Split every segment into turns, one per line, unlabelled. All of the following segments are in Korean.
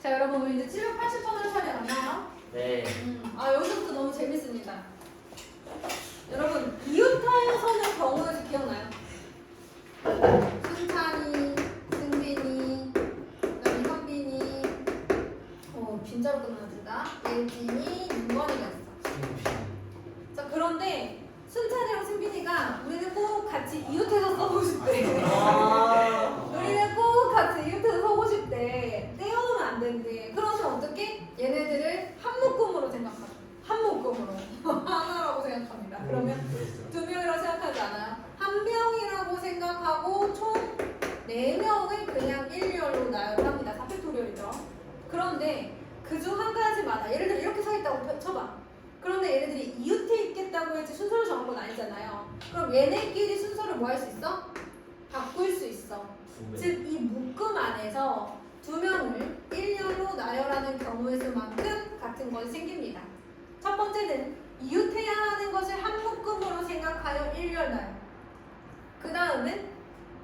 자, 여러분 우리 이제 780번을 촬영하나요?
네.
여기서부터 너무 재밌습니다. 여러분 이웃하에서는 경우에서 기억나요? 순찬이, 승빈이, 그다음에 현빈이, 빈자로 끝나는다. 예진이, 윤건이가 있어. 자, 그런데 순찬이랑 승빈이가 우리는 꼭 같이 이웃해서 써고 싶대. 우리는 꼭 같이 이웃해서 써고 싶대. 떼어놓으면 안 된대. 그러면 어떻게? 얘네들을 한 묶음으로 생각하죠. 한 묶음으로. 하나라고 생각합니다. 그러면 두 명이라고 생각하지 않아요. 한 명이라고 생각하고 총 4명을 그냥 일렬로 나열합니다. 4팩토리얼이죠. 그런데 그중 한 가지마다 예를 들어 이렇게 서 있다고 쳐봐. 그런데 얘네들이 이웃해 있겠다고 해서 순서를 정한 건 아니잖아요. 그럼 얘네끼리 순서를 뭐 할 수 있어? 바꿀 수 있어. 즉 이 묶음 안에서 두 명을 일렬로 나열하는 경우의 수만큼 같은 것이 생깁니다. 첫 번째는 이웃해야 하는 것을 한 묶음으로 생각하여 일렬 나열. 그 다음은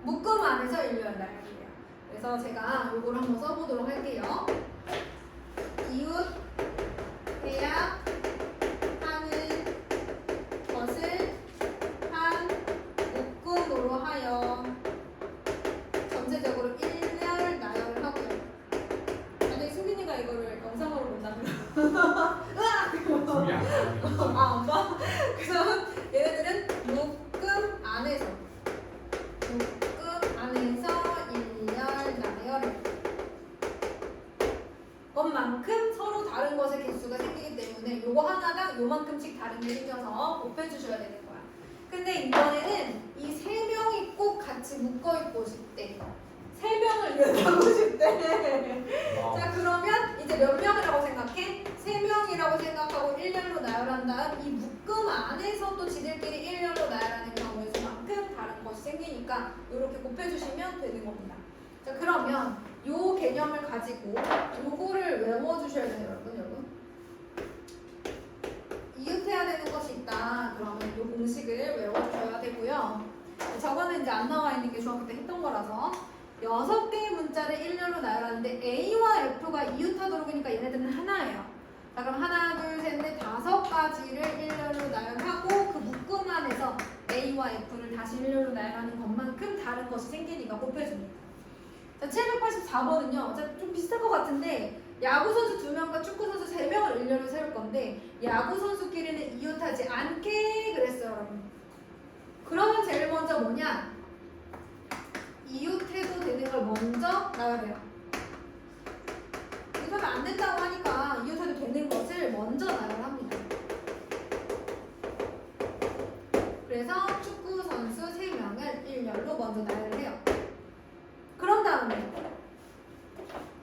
묶음 안에서 일렬 나열이에요. 그래서 제가 이걸 한번 써보도록 할게요. 이웃해야 하는 것을 한 묶음으로 하여 전체적으로 일렬 나열을 하고요. 만약에 승빈이가 이거를 영상으로 본다면 으악! 안 봐? 그래서 얘네들은 묶음 안에서 일렬 나열을 것만큼 서로 다른 것의 개수가 생기기 때문에 요거 하나당 요만큼씩 다른 게 생겨서 곱해주셔야 되는 거야. 근데 이번에는 이 세 명이 꼭 같이 묶어있고 싶대. 세 명을 이해하고 싶대. 자, 그러면 이제 몇 명이라고 생각해? 세 명이라고 생각하고 일렬로 나열한 다음 이 묶음 안에서 또 지들끼리 일렬로 나열하는 경우에 수만큼 다른 것이 생기니까 이렇게 곱해주시면 되는 겁니다. 자, 그러면 요 개념을 가지고 요거를 외워주셔야 돼요, 여러분. 이웃해야 되는 것이 있다. 그러면 요 공식을 외워주셔야 되고요. 저거는 이제 안 나와 있는 게 중학교 때 했던 거라서 6개의 문자를 일렬로 나열하는데 A와 F가 이웃하도록 하니까 얘네들은 하나예요. 자, 그럼 하나, 둘, 셋, 넷, 5가지를 일렬로 나열하고 그 묶음 안에서 A와 F를 다시 일렬로 나열하는 것만큼 다른 것이 생기니까 곱해줍니다. 자, 784번은요. 좀 비슷할 것 같은데 야구 선수 2명과 축구 선수 3명을 일렬로 세울 건데 야구 선수끼리는 이웃하지 않게 그랬어요, 여러분. 그러면 제일 먼저 뭐냐? 이웃해도 되는 걸 먼저 나열해요. 이거는 안 된다고 하니까 이웃해도 되는 것을 먼저 나열합니다. 그래서 축구 선수 3명을 일렬로 먼저 나열을 해요. 그런 다음에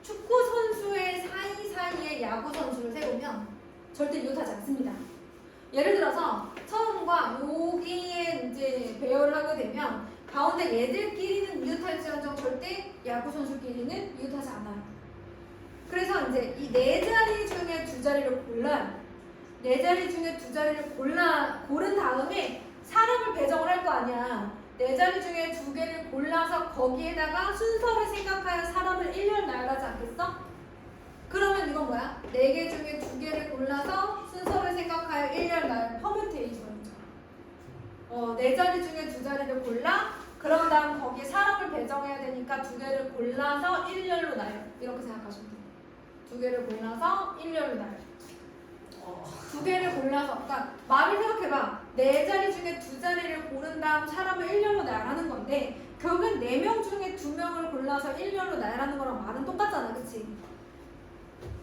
축구 선수의 사이사이에 야구 선수를 세우면 절대 이웃하지 않습니다. 예를 들어서 처음과 여기에 이제 배열을 하게 되면 가운데 얘들끼리는 이웃할지언정 절대 야구 선수끼리는 이웃하지 않아요. 그래서 이제 이 4자리 중에 2자리를 골라요. 4자리 중에 2자리를 고른 다음에 사람을 배정을 할 거 아니야. 4자리 중에 2개를 골라서 거기에다가 순서를 생각하여 사람을 일렬 나열하지 않겠어? 그러면 이건 뭐야? 4개 중에 2개를 골라서 순서를 생각하여 일렬 나열 퍼뮤테이션이죠. 4자리 중에 2자리를 골라 그런 다음 거기에 사람을 배정해야 되니까 2개를 골라서 일렬로 나열 이렇게 생각하시면 돼요. 2개를 골라서 일렬로 나열 2개를 골라서 그러니까 말을 생각해봐. 4자리 중에 2자리를 고른 다음 사람을 일렬로 나열하는 건데 결국엔 4명 중에 2명을 골라서 일렬로 나열하는 거랑 말은 똑같잖아, 그치?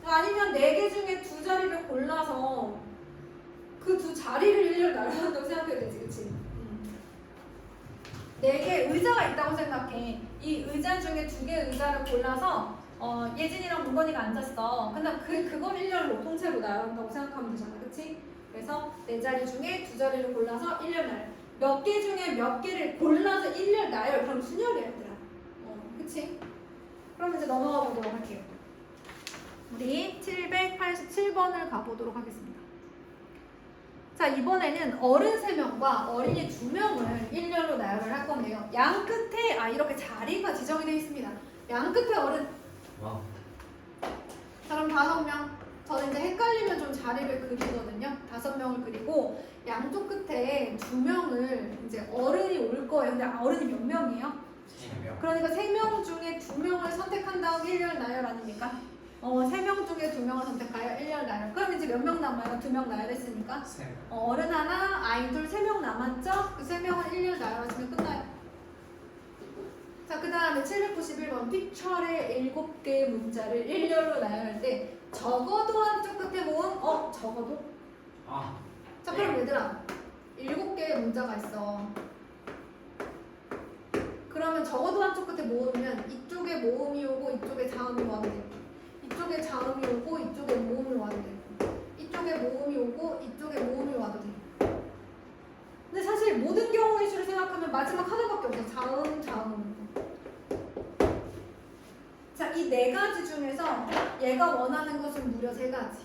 아니면 4개 중에 2자리를 골라서 그 2자리를 일렬로 나열한다고 생각해야 되지, 그치? 4개 의자가 있다고 생각해. 이 의자 중에 2개의 의자를 골라서 예진이랑 문건이가 앉았어. 근데 그걸 일렬로 통째로 나열한다고 생각하면 되잖아, 그치? 그래서 4자리 중에 2자리를 골라서 일렬 나열. 몇 개 중에 몇 개를 골라서 일렬 나열. 그럼 순열이야, 얘들아. 그치? 그럼 이제 넘어가 보도록 할게요. 우리 787번을 가보도록 하겠습니다. 자, 이번에는 어른 3명과 어린이 2명을 일렬로 나열을 할 건데요. 양 끝에 이렇게 자리가 지정이 되어 있습니다. 양 끝에 어른 5명. 저는 이제 헷갈리면 좀 자리를 그리거든요. 5명을 그리고 양쪽 끝에 2명을 이제 어른이 올 거예요. 근데 어른이 몇 명이에요?
3명.
그러니까 3명 중에 2명을 선택한 다음 1열 나열 아닙니까? 3명 중에 2명을 선택하여 1열 나열. 그럼 이제 몇 명 남아요? 2명 나열했으니까.
3명.
어른 하나, 아이 둘, 3명 남았죠? 그 3명을 1열 나열하시면 끝나요. 자, 그 다음에 791번 픽처의 7개의 문자를 1열로 나열할 때 적어도 한쪽 끝에 모음? 적어도?
아.
자, 그럼 얘들아 7개의 문자가 있어. 그러면 적어도 한쪽 끝에 모으면 이쪽에 모음이 오고 이쪽에 자음이 와도 되고, 이쪽에 자음이 오고 이쪽에 모음이 와도 되고, 이쪽에 모음이 오고 이쪽에 모음이 와도 되고. 근데 사실 모든 경우의 수를 생각하면 마지막 하나밖에 없어. 자음, 자음. 자, 이 4가지 중에서 얘가 원하는 것은 무려 3가지.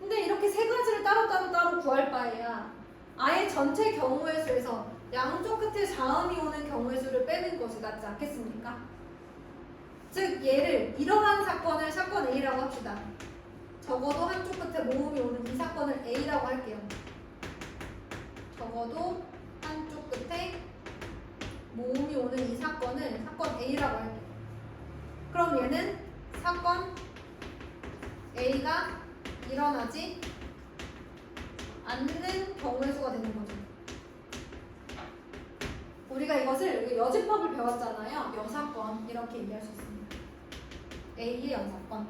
근데 이렇게 3가지를 따로 구할 바에야 아예 전체 경우의 수에서 양쪽 끝에 자음이 오는 경우의 수를 빼는 것이 낫지 않겠습니까? 즉 얘를 이러한 사건을 사건 A라고 합시다. 적어도 한쪽 끝에 모음이 오는 이 사건을 A라고 할게요. 적어도 한쪽 끝에 모음이 오는 이 사건을 사건 A라고 할게요. 그럼 얘는 사건 A가 일어나지 않는 경우의 수가 되는 거죠. 우리가 이것을 여집합을 배웠잖아요. 여사건 이렇게 얘기할 수 있습니다. A의 여사건.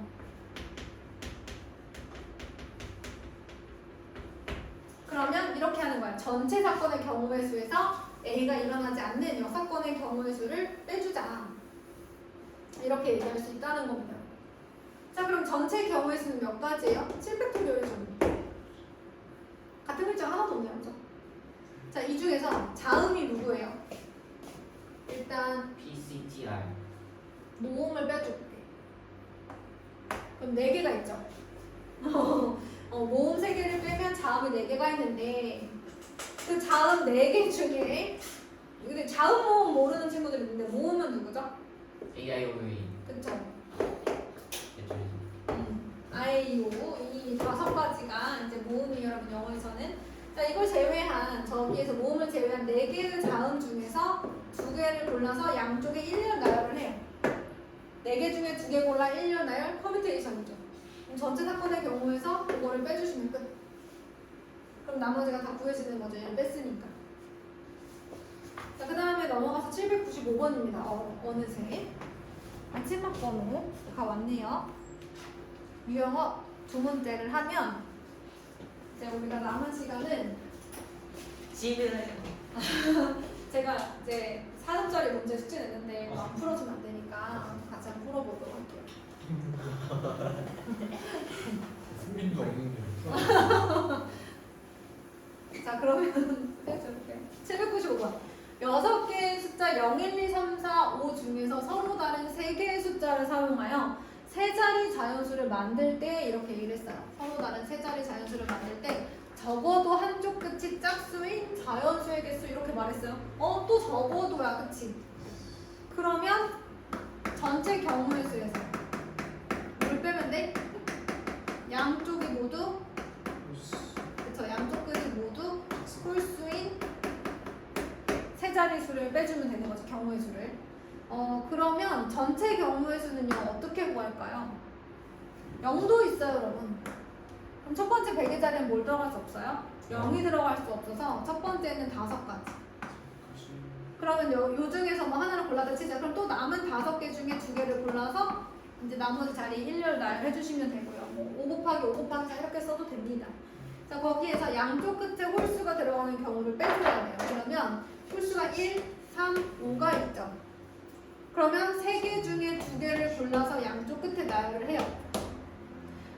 그러면 이렇게 하는 거야. 전체 사건의 경우의 수에서 A가 일어나지 않는 여사건의 경우의 수를 빼주자. 이렇게 얘기할 수 있다는 겁니다. 자, 그럼 전체 경우의 수는 몇 가지예요? 7팩토리얼이죠. 같은 글자 하나도 없네요. 그죠? 자, 이 중에서 자음이 누구예요? 일단
PCTR.
모음을 빼줄게. 그럼 4개가 있죠. 모음 3개를 빼면 자음이 4개가 있는데 그 자음 4개 중에 근데 자음 모음 모르는 친구들이 있는데 모음은 누구죠?
AIOA.
그쵸? 아이오 이 5가지가 이제 모음이에요, 여러분. 영어에서는. 자, 이걸 제외한 저기에서 모음을 제외한 4개의 자음 중에서 2개를 골라서 양쪽에 1열 나열을 해요. 4개 중에 2개 골라 1열 나열 커뮤테이션이죠. 그럼 전체 사건의 경우에서 그거를 빼주시면 끝. 그럼 나머지가 다 구해지는 거죠. 얘를 뺐으니까. 자, 그 다음에 넘어가서 795번입니다. 어느새 마지막 번호가 왔네요. 유형어 2문제를 하면 이제 우리가 남은 시간은
집에
제가 이제 4점짜리 문제 숙제 냈는데 안 풀어주면 안 되니까 같이 한번 풀어보도록 할게요.
승민도 없는데.
자, 그러면 해줄게요. 795번 6개의 숫자 0, 1, 2, 3, 4, 5 중에서 서로 다른 3개의 숫자를 사용하여 세 자리 자연수를 만들 때 이렇게 얘기를 했어요. 서로 다른 세 자리 자연수를 만들 때 적어도 한쪽 끝이 짝수인 자연수의 개수 이렇게 말했어요. 또 적어도야, 그치? 그러면 전체 경우의 수에서 뭘 빼면 돼? 양쪽이 모두 그쵸, 양쪽 끝이 모두 홀수인 세 자리 수를 빼주면 되는 거죠. 경우의 수를. 그러면 전체 경우의 수는요, 어떻게 구할까요? 0도 있어요, 여러분. 그럼 첫 번째 100의 자리는 뭘 들어갈 수 없어요? 0이 들어갈 수 없어서 첫 번째는 5가지. 그러면 요 중에서 뭐 하나를 골라다 치자. 그럼 또 남은 5개 중에 2개를 골라서 이제 나머지 자리 1열 나열 해주시면 되고요. 뭐 5 곱하기 5 곱하기 4 이렇게 써도 됩니다. 자, 거기에서 양쪽 끝에 홀수가 들어가는 경우를 빼줘야 돼요. 그러면 홀수가 1, 3, 5가 있죠. 그러면 3개 중에 2개를 골라서 양쪽 끝에 나열을 해요.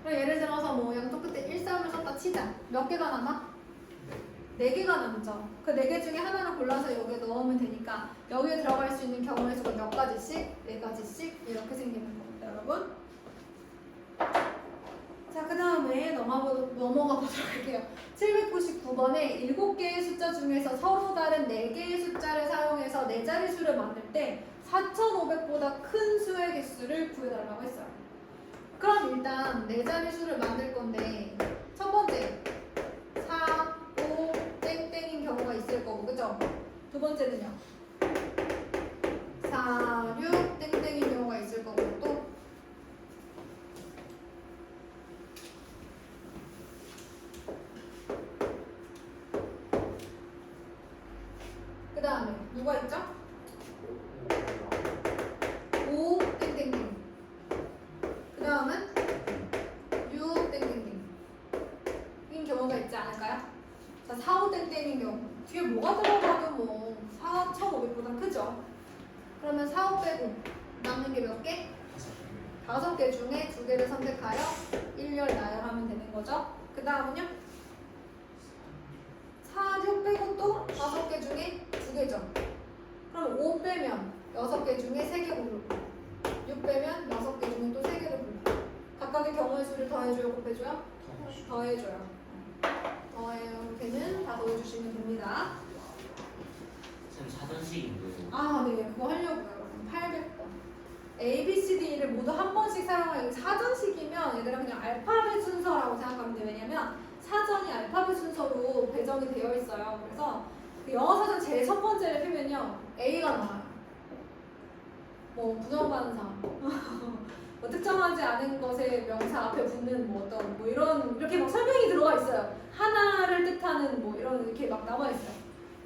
그럼 예를 들어서 뭐 양쪽 끝에 1, 3을 썼다 치자. 몇 개가 남아? 4개가 남죠. 그 4개 중에 하나를 골라서 여기에 넣으면 되니까 여기에 들어갈 수 있는 경우의 수가 몇 가지씩? 4가지씩 이렇게 생기는 겁니다, 여러분. 자, 그 다음에 넘어가 보도록 할게요. 799번에 7개의 숫자 중에서 서로 다른 4개의 숫자를 사용해서 4자리 수를 만들 때 4,500보다 큰 수의 개수를 구해달라고 했어요. 그럼 일단 네 자리 수를 만들 건데 첫 번째 4, 5, 땡땡인 경우가 있을 거고 그죠? 두 번째는요 4, 6 땡땡인 경우가 있을 거고 또 그 다음에 누가 있죠? 5 땡땡땡 그 다음은 6 땡땡땡 인 경우가 있지 않을까요? 자 4, 5 땡땡인 경우 뒤에 뭐가 들어가도 뭐 4,500보다 크죠? 그러면 4, 5 빼고 남는 게 몇 개? 5개 중에 2개를 선택하여 1열 나열하면 되는 거죠? 그 다음은요? 4, 6 빼고 또 5개 중에 2개죠? 그럼 5 빼면 6개 중에 3개 고르고 6 빼면 6개 중에 또 3개를 고르고 각각의 경우의 수를 더해줘요? 곱해줘요? 더해줘요. 이렇게는 다 넣어주시면 됩니다.
쌤 사전식인 거예요.
아, 네, 그거 하려고요. 여러분. 800번. A, B, C, D를 모두 한 번씩 사용하는 사전식이면 얘들아 그냥 알파벳 순서라고 생각하면 돼요. 왜냐면 사전이 알파벳 순서로 배정이 되어 있어요. 그래서 그 영어 사전 제일 첫 번째를 펴면요. A가 나와요. 뭐 부정관사, 뭐 특정하지 않은 것의 명사 앞에 붙는 뭐 어떤 뭐 이런 이렇게 막 설명이 들어가 있어요. 하나를 뜻하는 뭐 이런 이렇게 막 남아 있어요.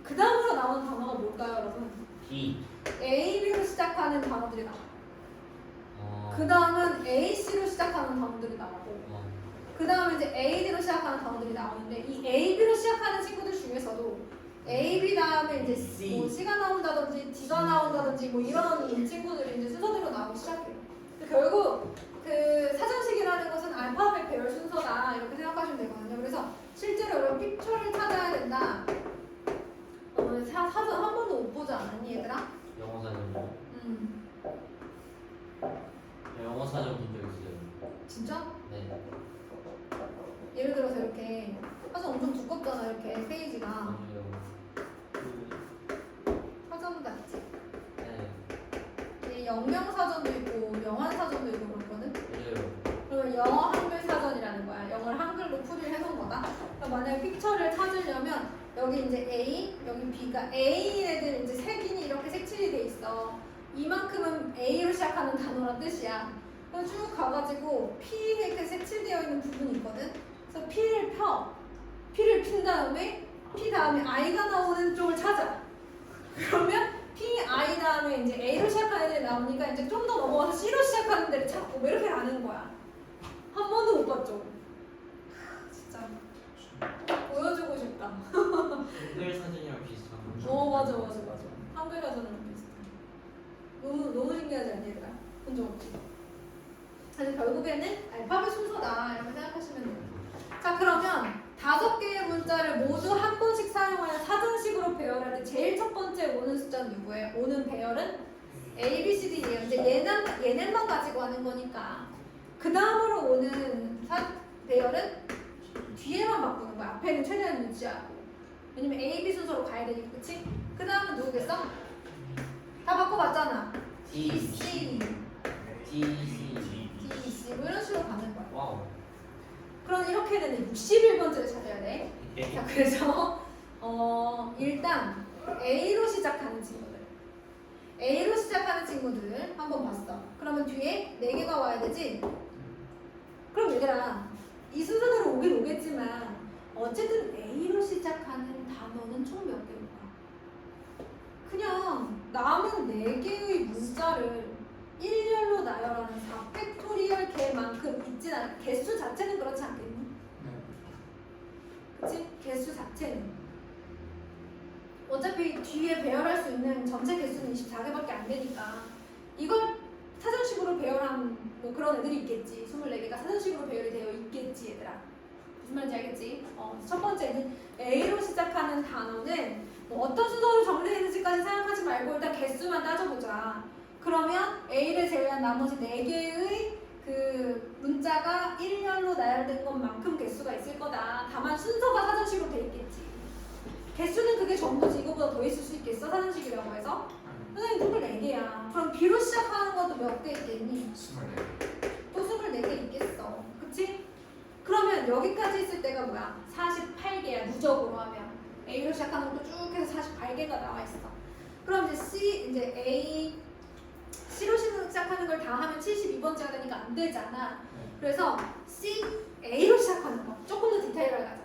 그 다음으로 나오는 단어가 뭘까요, 여러분?
B.
A, B로 시작하는 단어들이 나와요.
어.
그 다음은 A, C로 시작하는 단어들이 나오고,
어.
그 다음에 이제 A, D로 시작하는 단어들이 나오는데 이 A, B로 시작하는 친구들 중에서도 A, B 다음에 이제
C.
뭐 C가 나온다든지 D가 나온다든지 뭐 이런 친구들이 이제 순서대로 나오기 시작해요. 결국 그 사전식이라는 것은 알파벳 배열 순서다 이렇게 생각하시면 되거든요. 그래서 실제로 여러분 픽처를 찾아야 된다. 사전 한 번도 못 보지 않았니 얘들아?
영어 사전이요? 영어 사전 본 적 있어요.
진짜?
네.
예를 들어서 이렇게 사전 엄청 두껍잖아 이렇게 페이지가.
아니요.
사전 같지?
네.
이 영명사전도 있고 명한사전도 있고 그렇거든?
맞아요.
그러면 영어 한글 사전이라는 거야. 영어를 한글로 풀이를 해놓은 거다. 그럼 만약에 픽처를 찾으려면 여기 이제 A, 여기 B가 A 애들 이제 색인이 이렇게 색칠이 돼 있어. 이만큼은 A로 시작하는 단어란 뜻이야. 그래서 쭉 가가지고 P에 이렇게 색칠되어 있는 부분이 있거든. 그래서 P를 펴. P를 핀 다음에 P 다음에 I가 나오는 쪽을 찾아. 그러면 P, I 다음에 이제 A로 시작하는 애들이 나오니까 이제 좀 더 넘어가서 C로 시작하는 데를 찾고 뭐 이렇게 가는 거야. 한 번도 못 봤죠? 진짜 보여주고 싶다.
한글 사전이랑 비슷한 거.
맞아. 한글 가전이랑 비슷해. 너무 신기하지 않니 얘들아? 본 적 없지? 그래서 결국에는 알파벳 순서다 이렇게 생각하시면 돼요. 자 그러면 5개의 문자를 모두 한 번씩 사용하여 사전식으로 배열할 때 제일 첫 번째 오는 숫자는 누구예요? 오는 배열은 A, B, C, D예요. 이제 얘네만 가지고 하는 거니까 그 다음으로 오는 배열은 뒤에만 바꾸는 거야. 앞에는 최대한 유지하고. 왜냐면 A, B 순서로 가야 되니까, 그치? 그 다음은 누구겠어? 다 바꿔봤잖아.
D,
D, C,
D, C.
D, C 뭐 이런 식으로 가는 거야.
와우.
그럼 이렇게 되는 61번째를 찾아야 돼. 자, 그래서 일단 A로 시작하는 친구들. A로 시작하는 친구들 한번 봤어. 그러면 뒤에 4개가 와야 되지? 그럼 얘들아, 이 순서대로 오긴 오겠지만 어쨌든 A로 시작하는 단어는 총 몇 개일까? 그냥 남은 4개의 문자를 일렬로 나열하는 4팩토리얼 개만큼 있진 않아. 개수 자체는 그렇지 않겠니? 그치? 개수 자체는 어차피 뒤에 배열할 수 있는 전체 개수는 24개밖에 안 되니까 이걸 사전식으로 배열한 뭐 그런 애들이 있겠지. 24개가 사전식으로 배열이 되어 있겠지 얘들아. 무슨 말인지 알겠지? 첫 번째는 A로 시작하는 단어는 뭐 어떤 순서로 정리되는지까지 생각하지 말고 일단 개수만 따져보자. 그러면 A를 제외한 나머지 4개의 그 문자가 일렬로 나열된 것만큼 개수가 있을 거다. 다만 순서가 사전식으로 돼 있겠지. 개수는 그게 전부지. 이거보다 더 있을 수 있겠어? 사전식이라고 해서? 선생님 24개야. 그럼 B로 시작하는 것도 몇 개 있겠니?
24개.
또 24개 있겠어? 여기까지 있을 때가 뭐야? 48개야 누적으로 하면 A로 시작하는 것도 쭉 해서 48개가 나와 있어. 그럼 이제 C로 시작하는 걸 다 하면 72번째가 되니까 안 되잖아. 그래서 A로 시작하는 거 조금 더 디테일하게 가자.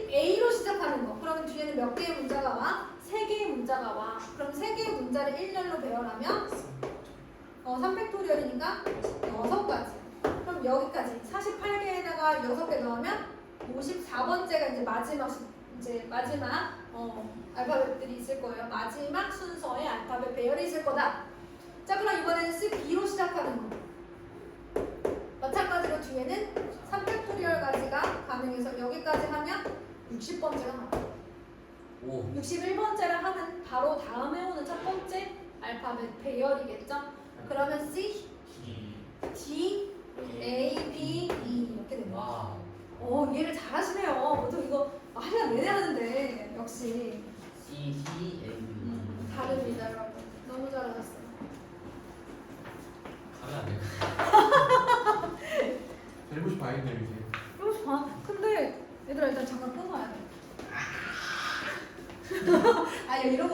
A로 시작하는 거. 그러면 뒤에는 몇 개의 문자가 와? 3개의 문자가 와. 그럼 3개의 문자를 일렬로 배열하면 3팩토리얼이니까 6가지. 그럼 여기까지 48개에다가 6개 넣으면 54번째가 이제 마지막 알파벳들이 있을 거예요. 마지막 순서의 알파벳 배열이 있을 거다. 자, 그럼 이번에는 B로 시작하는 거. 마찬가지로 뒤에는 3팩토리얼까지가 가능해서 여기까지 하면 60번째가 나와요.
오.
61번째를 하면 바로 다음에 오는 첫 번째 알파벳 배열이겠죠? 그러면 C, D, A, B, E 이렇게 됩니다.
와.
오, 이해를 잘하시네요. 보통 이거 하루가 내내 하는데 역시
C, D, A, B.
다릅니다, 여러분. 너무 잘하셨어요.
가면 안 될까?
델보시 봐야겠네 이제.
근데 얘들아 일단 잠깐 끊어야 돼. 아, 이런 거